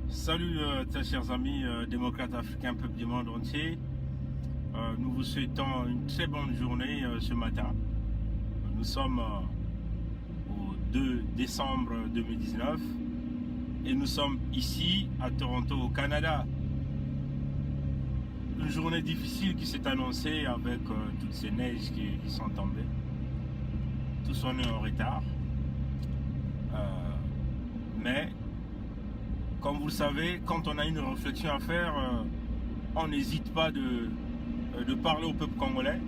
Salut très chers amis démocrates africains, peuple du monde entier. Nous vous souhaitons une très bonne journée ce matin. Nous sommes au 2 décembre 2019 et nous sommes ici à Toronto au Canada. Une journée difficile qui s'est annoncée avec toutes ces neiges qui sont tombées. Tous on est en retard. Mais comme vous le savez, quand on a une réflexion à faire, on n'hésite pas de parler au peuple congolais.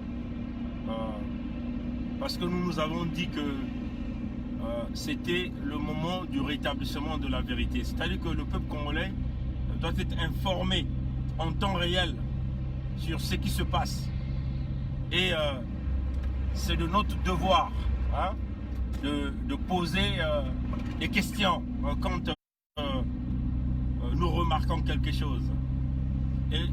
Parce que nous avons dit que c'était le moment du rétablissement de la vérité. C'est-à-dire que le peuple congolais doit être informé en temps réel sur ce qui se passe. Et c'est de notre devoir de poser des questions quand nous remarquons quelque chose. Et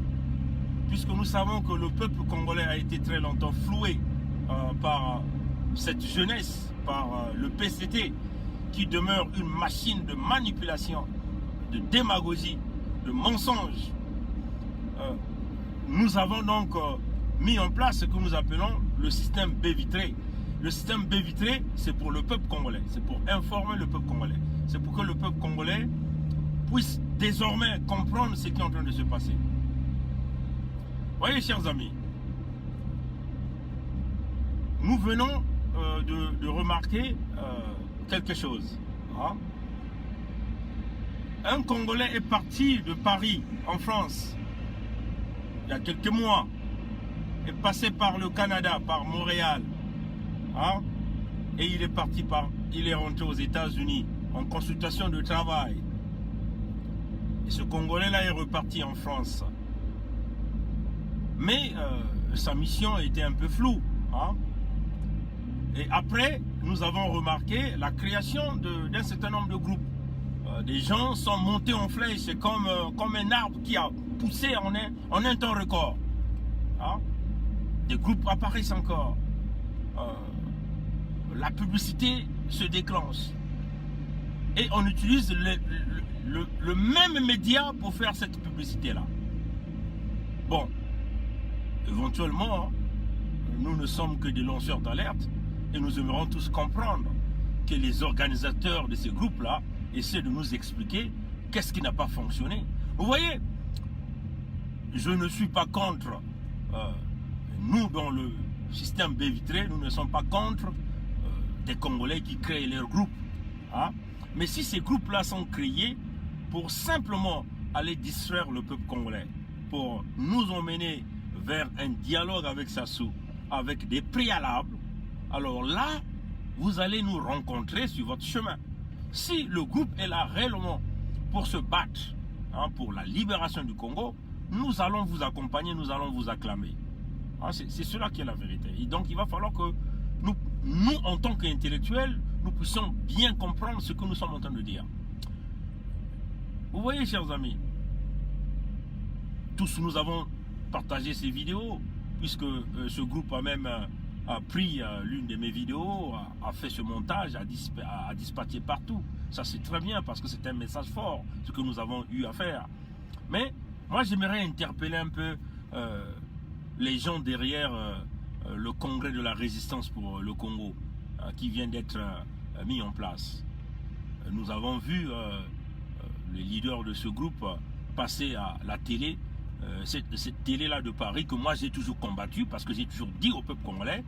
puisque nous savons que le peuple congolais a été très longtemps floué par cette jeunesse, par le PCT, qui demeure une machine de manipulation, de démagogie, de mensonge, nous avons donc mis en place ce que nous appelons le système baie vitrée. Le système baie vitrée, c'est pour le peuple congolais, c'est pour informer le peuple congolais, c'est pour que le peuple congolais puisse désormais comprendre ce qui est en train de se passer. Voyez, chers amis, nous venons de remarquer quelque chose. Un Congolais est parti de Paris, en France, il y a quelques mois, est passé par le Canada, par Montréal, et il est rentré aux États-Unis en consultation de travail. Et ce Congolais-là est reparti en France. Mais sa mission était un peu floue. Et après, nous avons remarqué la création d'un certain nombre de groupes. Des gens sont montés en flèche, c'est comme un arbre qui a poussé en un temps record. Des groupes apparaissent encore. La publicité se déclenche. Et on utilise le même média pour faire cette publicité-là. Bon, éventuellement, nous ne sommes que des lanceurs d'alerte et nous aimerons tous comprendre que les organisateurs de ces groupes-là essaient de nous expliquer qu'est-ce qui n'a pas fonctionné. Vous voyez, je ne suis pas contre, nous dans le système baie vitrée, nous ne sommes pas contre des Congolais qui créent leurs groupes. Mais si ces groupes-là sont créés pour simplement aller distraire le peuple congolais, pour nous emmener vers un dialogue avec Sassou, avec des préalables, alors là, vous allez nous rencontrer sur votre chemin. Si le groupe est là réellement pour se battre pour la libération du Congo, nous allons vous accompagner, nous allons vous acclamer. C'est cela qui est la vérité. Et donc, il va falloir que nous en tant qu'intellectuels, nous puissions bien comprendre ce que nous sommes en train de dire. Vous voyez, chers amis, tous nous avons partagé ces vidéos, puisque ce groupe a même pris l'une de mes vidéos, a fait ce montage, a dispatché partout. Ça c'est très bien, parce que c'est un message fort, ce que nous avons eu à faire. Mais moi j'aimerais interpeller un peu les gens derrière le congrès de la résistance pour le Congo, qui vient d'être mis en place. Nous avons vu les leaders de ce groupe passer à la télé, cette télé-là de Paris, que moi j'ai toujours combattu, parce que j'ai toujours dit au peuple congolais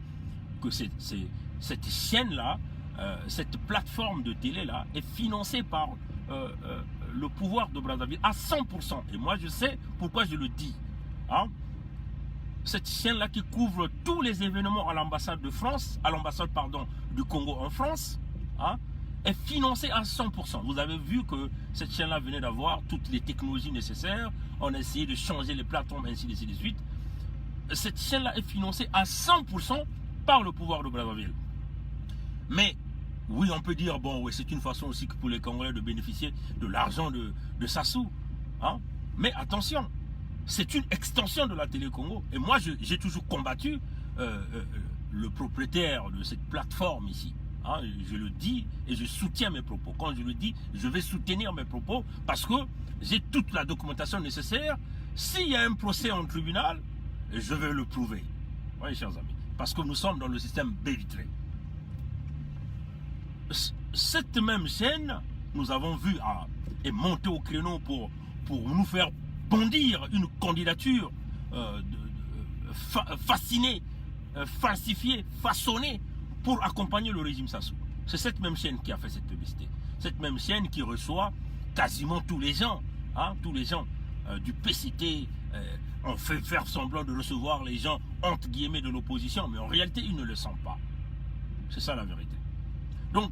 que cette chaîne-là, cette plateforme de télé-là est financée par le pouvoir de Brazzaville à 100%. Et moi je sais pourquoi je le dis. Cette chaîne-là qui couvre tous les événements à l'ambassade de France, à l'ambassade du Congo en France, est financée à 100%. Vous avez vu que cette chaîne-là venait d'avoir toutes les technologies nécessaires. On a essayé de changer les plateformes, ainsi de suite. Cette chaîne-là est financée à 100% par le pouvoir de Brazzaville. Mais oui, on peut dire, bon, oui, c'est une façon aussi pour les Congolais de bénéficier de l'argent de Sassou. Mais attention, c'est une extension de la Télé Congo. Et moi, j'ai toujours combattu le propriétaire de cette plateforme ici. Hein, je le dis et je soutiens mes propos. Quand je le dis, je vais soutenir mes propos parce que j'ai toute la documentation nécessaire. S'il y a un procès en tribunal, je vais le prouver. Oui, chers amis. Parce que nous sommes dans le système Bévitré. Cette même chaîne, nous avons vu est monter au créneau pour nous faire bondir une candidature fascinée, falsifiée, façonnée pour accompagner le régime Sassou. C'est cette même chaîne qui a fait cette publicité. Cette même chaîne qui reçoit quasiment tous les gens, hein, tous les gens du PCT. On fait faire semblant de recevoir les gens entre guillemets de l'opposition, mais en réalité, ils ne le sont pas. C'est ça la vérité. Donc,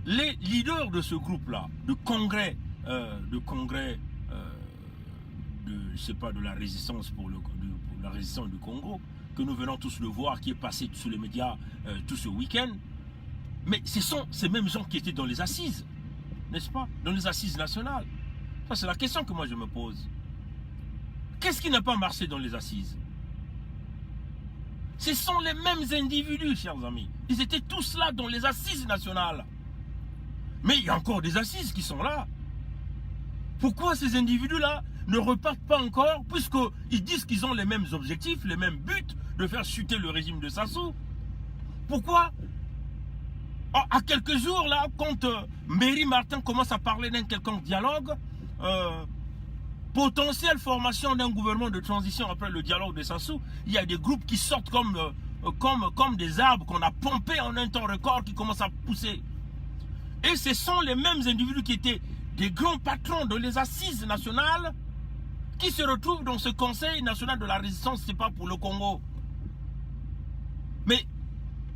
les leaders de ce groupe-là, de je sais pas, de la résistance pour la résistance du Congo, que nous venons tous le voir, qui est passé sous les médias tout ce week-end, mais ce sont ces mêmes gens qui étaient dans les assises, n'est-ce pas? Dans les assises nationales. Ça, c'est la question que moi je me pose. Qu'est-ce qui n'a pas marché dans les assises? Ce sont les mêmes individus, chers amis. Ils étaient tous là dans les assises nationales. Mais il y a encore des assises qui sont là. Pourquoi ces individus-là ne repartent pas encore, puisqu'ils disent qu'ils ont les mêmes objectifs, les mêmes buts de faire chuter le régime de Sassou? Pourquoi à quelques jours, là, quand Méry Martin commence à parler d'un quelconque dialogue, potentielle formation d'un gouvernement de transition après le dialogue de Sassou, il y a des groupes qui sortent comme des arbres qu'on a pompés en un temps record, qui commencent à pousser. Et ce sont les mêmes individus qui étaient des grands patrons de les assises nationales qui se retrouvent dans ce Conseil national de la résistance, c'est pas pour le Congo. Mais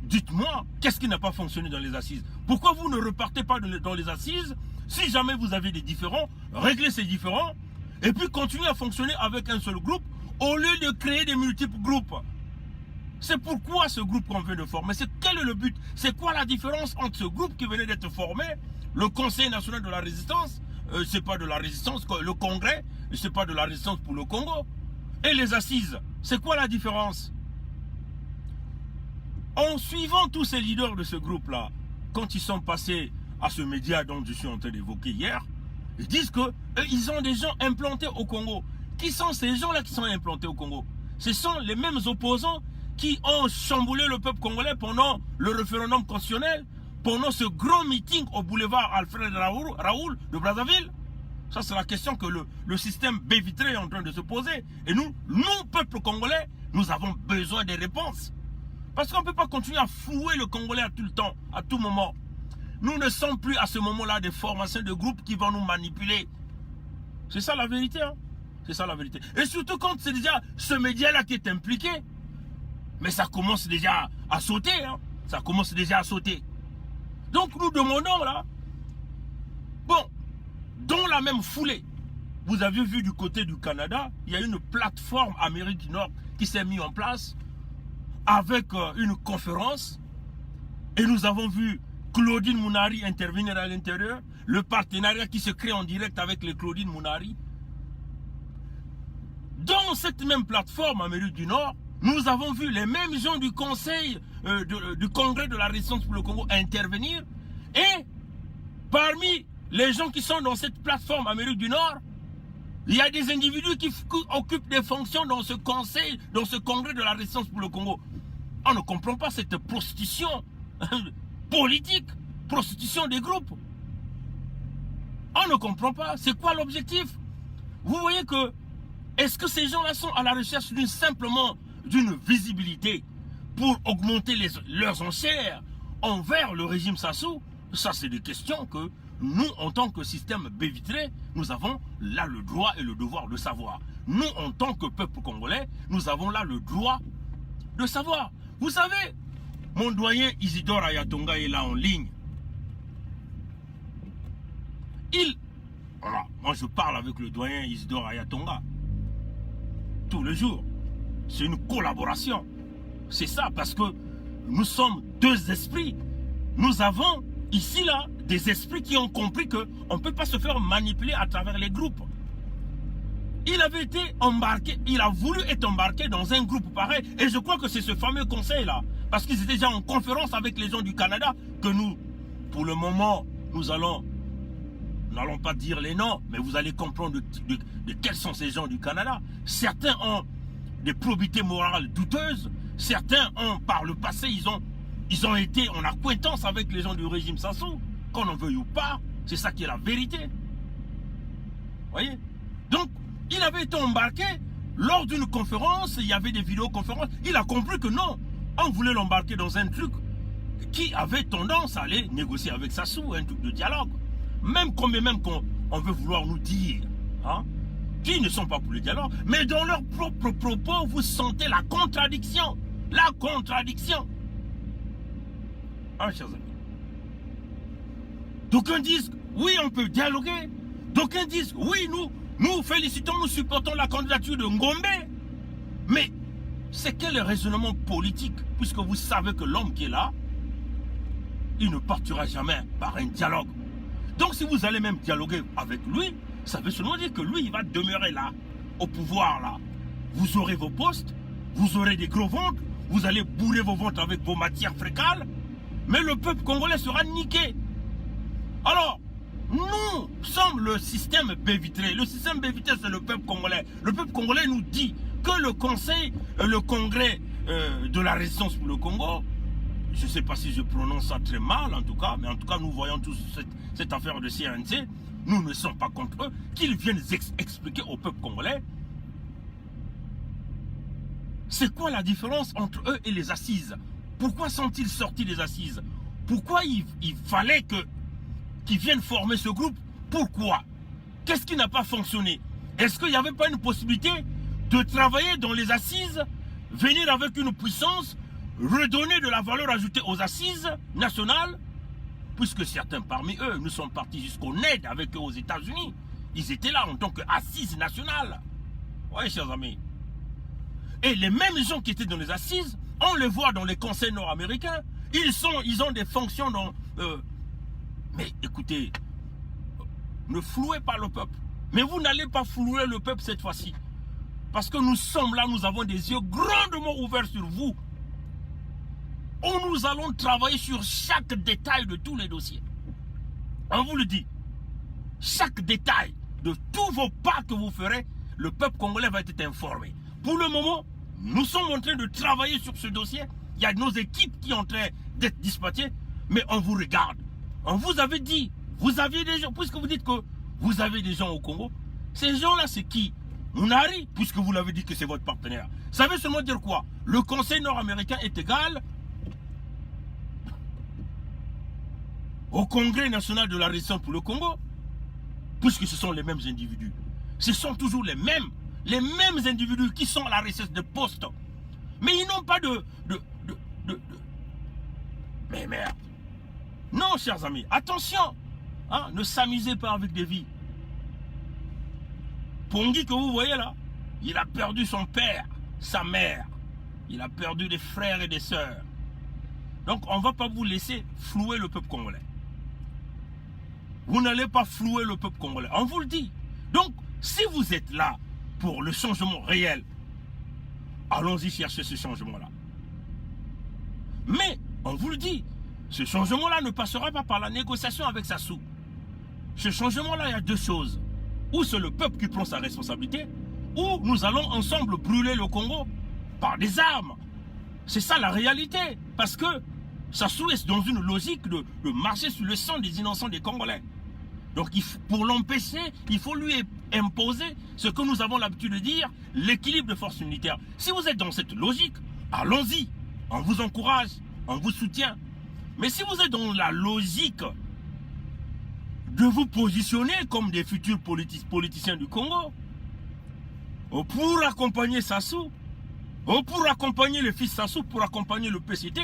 dites-moi, qu'est-ce qui n'a pas fonctionné dans les assises? Pourquoi vous ne repartez pas dans les assises? Si jamais vous avez des différends, réglez ces différends et puis continuez à fonctionner avec un seul groupe au lieu de créer des multiples groupes. C'est pourquoi ce groupe qu'on vient de former, quel est le but? C'est quoi la différence entre ce groupe qui venait d'être formé, le Conseil national de la résistance, c'est pas de la résistance, le Congrès, c'est pas de la résistance pour le Congo, et les assises, c'est quoi la différence? En suivant tous ces leaders de ce groupe-là, quand ils sont passés à ce média dont je suis en train d'évoquer hier, ils disent qu'ils ont des gens implantés au Congo. Qui sont ces gens-là qui sont implantés au Congo? Ce sont les mêmes opposants qui ont chamboulé le peuple congolais pendant le référendum constitutionnel, pendant ce grand meeting au boulevard Alfred Raoul de Brazzaville. Ça, c'est la question que le système Bévitré est en train de se poser. Et nous, peuple congolais, nous avons besoin des réponses. Parce qu'on ne peut pas continuer à fouer le Congolais à tout le temps, à tout moment. Nous ne sommes plus à ce moment-là des formations de groupes qui vont nous manipuler. C'est ça la vérité. Hein? C'est ça la vérité. Et surtout quand c'est déjà ce média-là qui est impliqué. Mais ça commence déjà à sauter. Hein? Ça commence déjà à sauter. Donc nous demandons là, bon, dans la même foulée, vous avez vu du côté du Canada, il y a une plateforme Amérique du Nord qui s'est mise en place avec une conférence. Et nous avons vu Claudine Mounari intervenir à l'intérieur, le partenariat qui se crée en direct avec les Claudine Mounari. Dans cette même plateforme Amérique du Nord, nous avons vu les mêmes gens du Conseil, du Congrès de la résistance pour le Congo intervenir. Et parmi les gens qui sont dans cette plateforme Amérique du Nord, il y a des individus qui occupent des fonctions dans ce Conseil, dans ce Congrès de la résistance pour le Congo. On ne comprend pas cette prostitution politique, prostitution des groupes. On ne comprend pas. C'est quoi l'objectif? Vous voyez que, est-ce que ces gens-là sont à la recherche simplement d'une visibilité pour augmenter leurs enchères envers le régime Sassou? Ça, c'est des questions que nous, en tant que système Bévitré, nous avons là le droit et le devoir de savoir. Nous, en tant que peuple congolais, nous avons là le droit de savoir. Vous savez, mon doyen Isidore Ayatonga est là en ligne. Voilà, moi je parle avec le doyen Isidore Ayatonga tous les jours. C'est une collaboration. C'est ça, parce que nous sommes deux esprits. Nous avons ici là des esprits qui ont compris qu'on ne peut pas se faire manipuler à travers les groupes. Il avait été embarqué, il a voulu être embarqué dans un groupe pareil. Et je crois que c'est ce fameux conseil là, Parce qu'ils étaient déjà en conférence avec les gens du Canada, que nous, pour le moment, nous n'allons pas dire les noms, mais vous allez comprendre de quels sont ces gens du Canada. Certains ont des probités morales douteuses, certains ont, par le passé, ils ont été en acquaintance avec les gens du régime Sassou, qu'on en veuille ou pas, c'est ça qui est la vérité. Voyez? Donc, il avait été embarqué lors d'une conférence, il y avait des vidéoconférences, il a compris que non, on voulait l'embarquer dans un truc qui avait tendance à aller négocier avec Sassou, un truc de dialogue. Même qu'on veut vouloir nous dire, hein, qu'ils ne sont pas pour le dialogue, mais dans leurs propres propos, vous sentez la contradiction. La contradiction. Hein, chers amis. D'aucuns disent, oui, on peut dialoguer. D'aucuns disent, oui, nous félicitons, nous supportons la candidature de Ngombe. Mais c'est quel raisonnement politique, puisque vous savez que l'homme qui est là, il ne partira jamais par un dialogue. Donc si vous allez même dialoguer avec lui, ça veut seulement dire que lui, il va demeurer là, au pouvoir là. Vous aurez vos postes, vous aurez des gros ventres, vous allez bourrer vos ventres avec vos matières fécales, mais le peuple congolais sera niqué. Alors, nous sommes le système Bévitré. Le système Bévitré, c'est le peuple congolais. Le peuple congolais nous dit que le conseil, le congrès de la résistance pour le Congo, je ne sais pas si je prononce ça très mal en tout cas, mais en tout cas nous voyons tous cette affaire de CNC, nous ne sommes pas contre eux, qu'ils viennent expliquer au peuple congolais c'est quoi la différence entre eux et les assises. Pourquoi sont-ils sortis des assises? Pourquoi il fallait qu'ils viennent former ce groupe? Pourquoi? Qu'est-ce qui n'a pas fonctionné? Est-ce qu'il n'y avait pas une possibilité de travailler dans les assises, venir avec une puissance, redonner de la valeur ajoutée aux assises nationales? Puisque certains parmi eux, nous sommes partis jusqu'au NED avec eux aux États-Unis. Ils étaient là en tant qu'assises nationales. Oui, chers amis. Et les mêmes gens qui étaient dans les assises, on les voit dans les conseils nord-américains. Ils ont des fonctions dans... mais écoutez, ne flouez pas le peuple. Mais vous n'allez pas flouer le peuple cette fois-ci. Parce que nous sommes là, nous avons des yeux grandement ouverts sur vous. Où nous allons travailler sur chaque détail de tous les dossiers. On vous le dit. Chaque détail de tous vos pas que vous ferez, le peuple congolais va être informé. Pour le moment, nous sommes en train de travailler sur ce dossier. Il y a nos équipes qui sont en train d'être dispatchées. Mais on vous regarde. On vous avait dit, vous aviez des gens, puisque vous dites que vous avez des gens au Congo, ces gens-là, c'est qui? Mounari, puisque vous l'avez dit que c'est votre partenaire. Ça veut seulement dire quoi? Le Conseil nord-américain est égal au Congrès national de la résistance pour le Congo, puisque ce sont les mêmes individus. Ce sont toujours les mêmes individus qui sont à la recherche de postes. Mais ils n'ont pas Mais merde. Non, chers amis, attention, hein, ne s'amusez pas avec des vies. Pongi que vous voyez là, il a perdu son père, sa mère. Il a perdu des frères et des sœurs. Donc on ne va pas vous laisser flouer le peuple congolais. Vous n'allez pas flouer le peuple congolais, on vous le dit. Donc, si vous êtes là pour le changement réel, allons-y chercher ce changement-là. Mais, on vous le dit, ce changement-là ne passera pas par la négociation avec Sassou. Ce changement-là, il y a deux choses. Ou c'est le peuple qui prend sa responsabilité, ou nous allons ensemble brûler le Congo par des armes. C'est ça la réalité. Parce que Sassou est dans une logique de marcher sur le sang des innocents des Congolais. Donc pour l'empêcher, il faut lui imposer ce que nous avons l'habitude de dire, l'équilibre de forces militaires. Si vous êtes dans cette logique, allons-y. On vous encourage, on vous soutient. Mais si vous êtes dans la logique de vous positionner comme des futurs politiciens du Congo, pour accompagner Sassou, pour accompagner le fils Sassou, pour accompagner le PCT,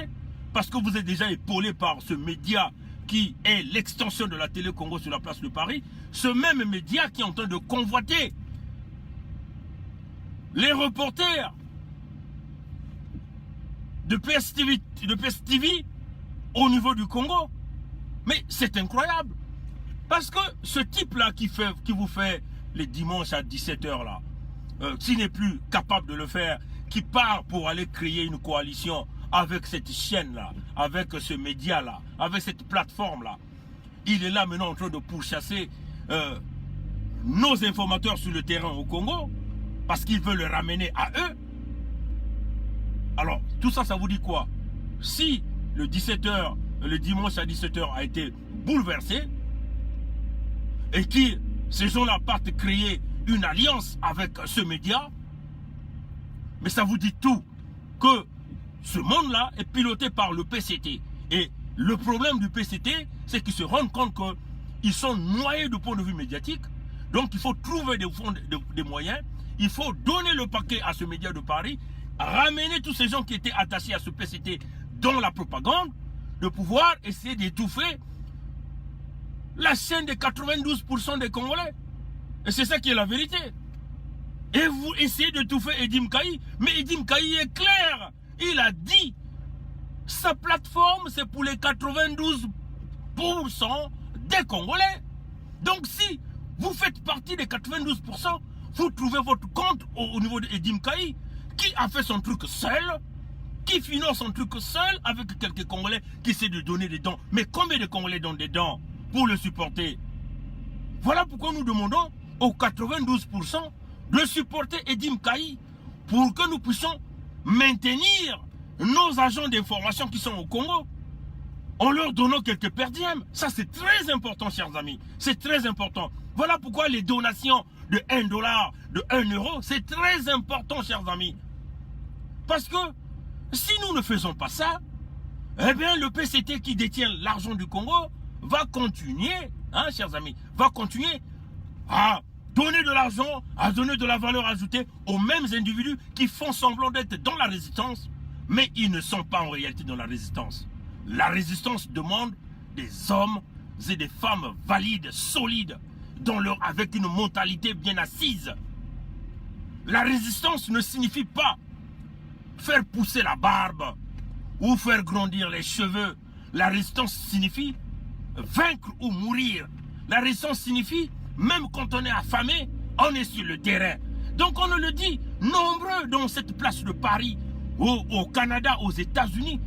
parce que vous êtes déjà épaulé par ce média qui est l'extension de la télé Congo sur la place de Paris, ce même média qui est en train de convoiter les reporters de PSTV au niveau du Congo. Mais c'est incroyable. Parce que ce type-là qui vous fait les dimanches à 17h là, qui n'est plus capable de le faire, qui part pour aller créer une coalition avec cette chaîne-là, avec ce média-là, avec cette plateforme-là. Il est là maintenant en train de pourchasser nos informateurs sur le terrain au Congo, parce qu'il veut le ramener à eux. Alors, tout ça, ça vous dit quoi? Si le dimanche à 17h a été bouleversé, et que ces gens-là partent créer une alliance avec ce média, mais ça vous dit tout, que ce monde-là est piloté par le PCT. Et le problème du PCT, c'est qu'ils se rendent compte qu'ils sont noyés du point de vue médiatique. Donc il faut trouver des moyens, il faut donner le paquet à ce média de Paris, ramener tous ces gens qui étaient attachés à ce PCT dans la propagande, de pouvoir essayer d'étouffer la chaîne de 92% des Congolais. Et c'est ça qui est la vérité. Et vous essayez d'étouffer Edim Kaï, mais Edim Kaï est clair. Il a dit, sa plateforme c'est pour les 92% des Congolais. Donc si vous faites partie des 92%, vous trouvez votre compte au niveau d'Edim Kaï, qui a fait son truc seul, qui finance son truc seul avec quelques Congolais qui essaient de donner des dons. Mais combien de Congolais donnent des dons pour le supporter? Voilà pourquoi nous demandons aux 92% de supporter Edim Kaï pour que nous puissions maintenir nos agents d'information qui sont au Congo en leur donnant quelques perdièmes. Ça c'est très important, chers amis. C'est très important. Voilà pourquoi les donations de 1 $, de 1 €, c'est très important, chers amis. Parce que si nous ne faisons pas ça, eh bien le PCT qui détient l'argent du Congo va continuer, hein, chers amis, va continuer à donner de l'argent, à donner de la valeur ajoutée aux mêmes individus qui font semblant d'être dans la résistance, mais ils ne sont pas en réalité dans la résistance. La résistance demande des hommes et des femmes valides, solides, avec une mentalité bien assise. La résistance ne signifie pas faire pousser la barbe ou faire grandir les cheveux. La résistance signifie vaincre ou mourir. La résistance signifie, même quand on est affamé, on est sur le terrain. Donc on le dit, nombreux dans cette place de Paris, au Canada, aux États-Unis,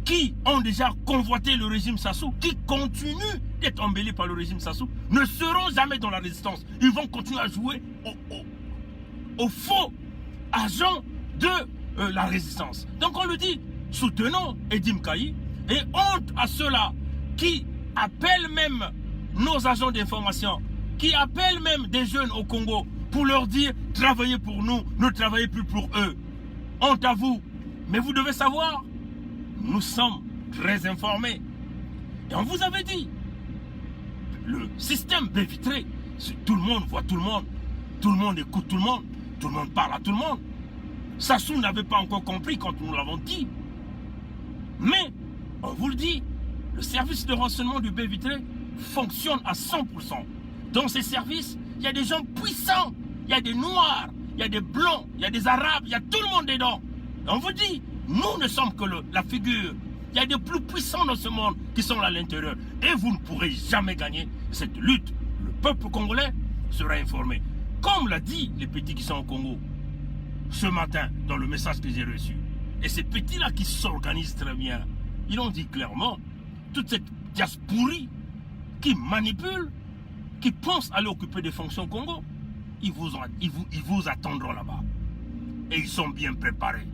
qui ont déjà convoité le régime Sassou, qui continuent d'être embellis par le régime Sassou, ne seront jamais dans la résistance. Ils vont continuer à jouer au faux agent de la résistance. Donc on le dit, soutenons Edim Kaï et honte à ceux-là qui appellent même nos agents d'information, qui appellent même des jeunes au Congo pour leur dire travaillez pour nous, ne travaillez plus pour eux. Honte à vous. Mais vous devez savoir, nous sommes très informés. Et on vous avait dit, le système baie vitrée, tout le monde voit tout le monde écoute tout le monde parle à tout le monde. Sassou n'avait pas encore compris quand nous l'avons dit. Mais, on vous le dit, le service de renseignement du baie vitré fonctionne à 100%. Dans ces services, il y a des gens puissants, il y a des noirs, il y a des blancs, il y a des arabes, il y a tout le monde dedans. On vous dit, nous ne sommes que la figure. Il y a des plus puissants dans ce monde qui sont à l'intérieur. Et vous ne pourrez jamais gagner cette lutte. Le peuple congolais sera informé. Comme l'a dit les petits qui sont au Congo ce matin dans le message que j'ai reçu. Et ces petits-là qui s'organisent très bien, ils ont dit clairement, toute cette diasporie qui manipule, qui pense aller occuper des fonctions au Congo, ils vous attendront là-bas. Et ils sont bien préparés.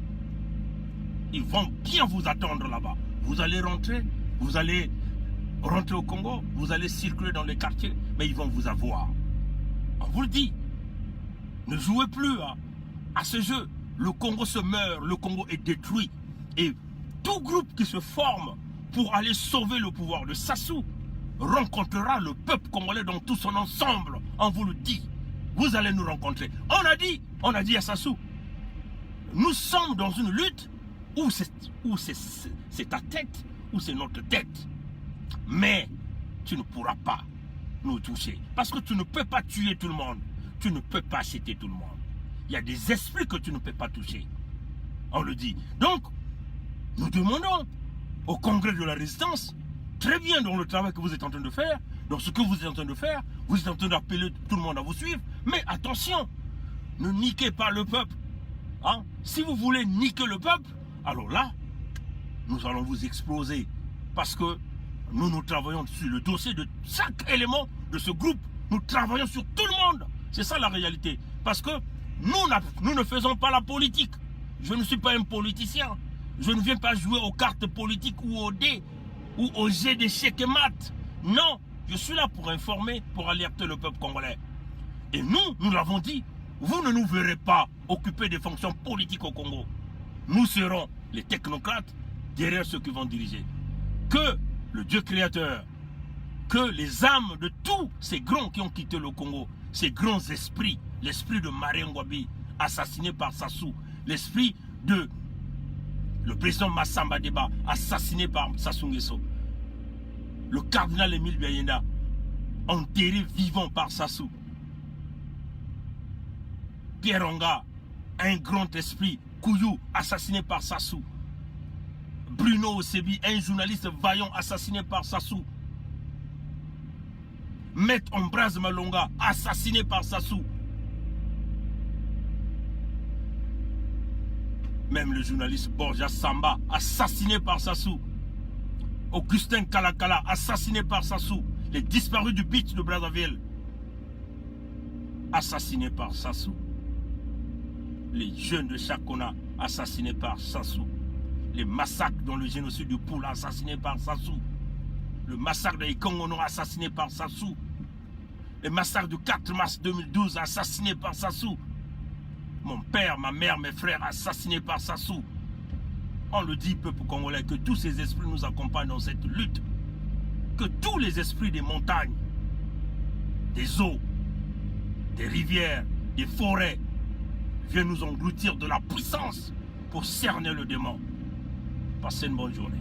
Ils vont bien vous attendre là-bas. Vous allez rentrer au Congo, vous allez circuler dans les quartiers, mais ils vont vous avoir. On vous le dit, ne jouez plus à ce jeu. Le Congo se meurt, le Congo est détruit. Et tout groupe qui se forme pour aller sauver le pouvoir de Sassou rencontrera le peuple congolais dans tout son ensemble. On vous le dit. Vous allez nous rencontrer. On a dit à Sassou, nous sommes dans une lutte où c'est ta tête, ou c'est notre tête. Mais tu ne pourras pas nous toucher. Parce que tu ne peux pas tuer tout le monde. Tu ne peux pas acheter tout le monde. Il y a des esprits que tu ne peux pas toucher. On le dit. Donc, nous demandons au Congrès de la Résistance, très bien dans le travail que vous êtes en train de faire, dans ce que vous êtes en train de faire, vous êtes en train d'appeler tout le monde à vous suivre, mais attention, ne niquez pas le peuple. Hein? Si vous voulez niquer le peuple, alors là, nous allons vous exploser. Parce que nous travaillons sur le dossier de chaque élément de ce groupe. Nous travaillons sur tout le monde. C'est ça la réalité. Parce que nous ne faisons pas la politique. Je ne suis pas un politicien. Je ne viens pas jouer aux cartes politiques ou aux dés ou aux jets d'échecs et maths. Non, je suis là pour informer, pour alerter le peuple congolais. Et nous l'avons dit, vous ne nous verrez pas occuper des fonctions politiques au Congo. Nous serons les technocrates derrière ceux qui vont diriger. Que le Dieu créateur, que les âmes de tous ces grands qui ont quitté le Congo, ces grands esprits, l'esprit de Maré Ngouabi, assassiné par Sassou, l'esprit de le président Massamba Deba, assassiné par Sassou Nguesso, le cardinal Émile Biayenda, enterré vivant par Sassou, Pierre Onga, un grand esprit, Kouyou, assassiné par Sassou, Bruno Osebi, un journaliste vaillant, assassiné par Sassou, Maître Ambroise Malonga, assassiné par Sassou. Même le journaliste Borja Samba, assassiné par Sassou. Augustin Kalakala, assassiné par Sassou. Les disparus du beach de Brazzaville, assassinés par Sassou. Les jeunes de Chakona, assassinés par Sassou. Les massacres dans le génocide du Poula, assassinés par Sassou. Le massacre de Ikongono, assassiné par Sassou. Le massacre du 4 mars 2012, assassiné par Sassou. Mon père, ma mère, mes frères, assassinés par Sassou. On le dit, peuple congolais, que tous ces esprits nous accompagnent dans cette lutte. Que tous les esprits des montagnes, des eaux, des rivières, des forêts, viennent nous engloutir de la puissance pour cerner le démon. Passez une bonne journée.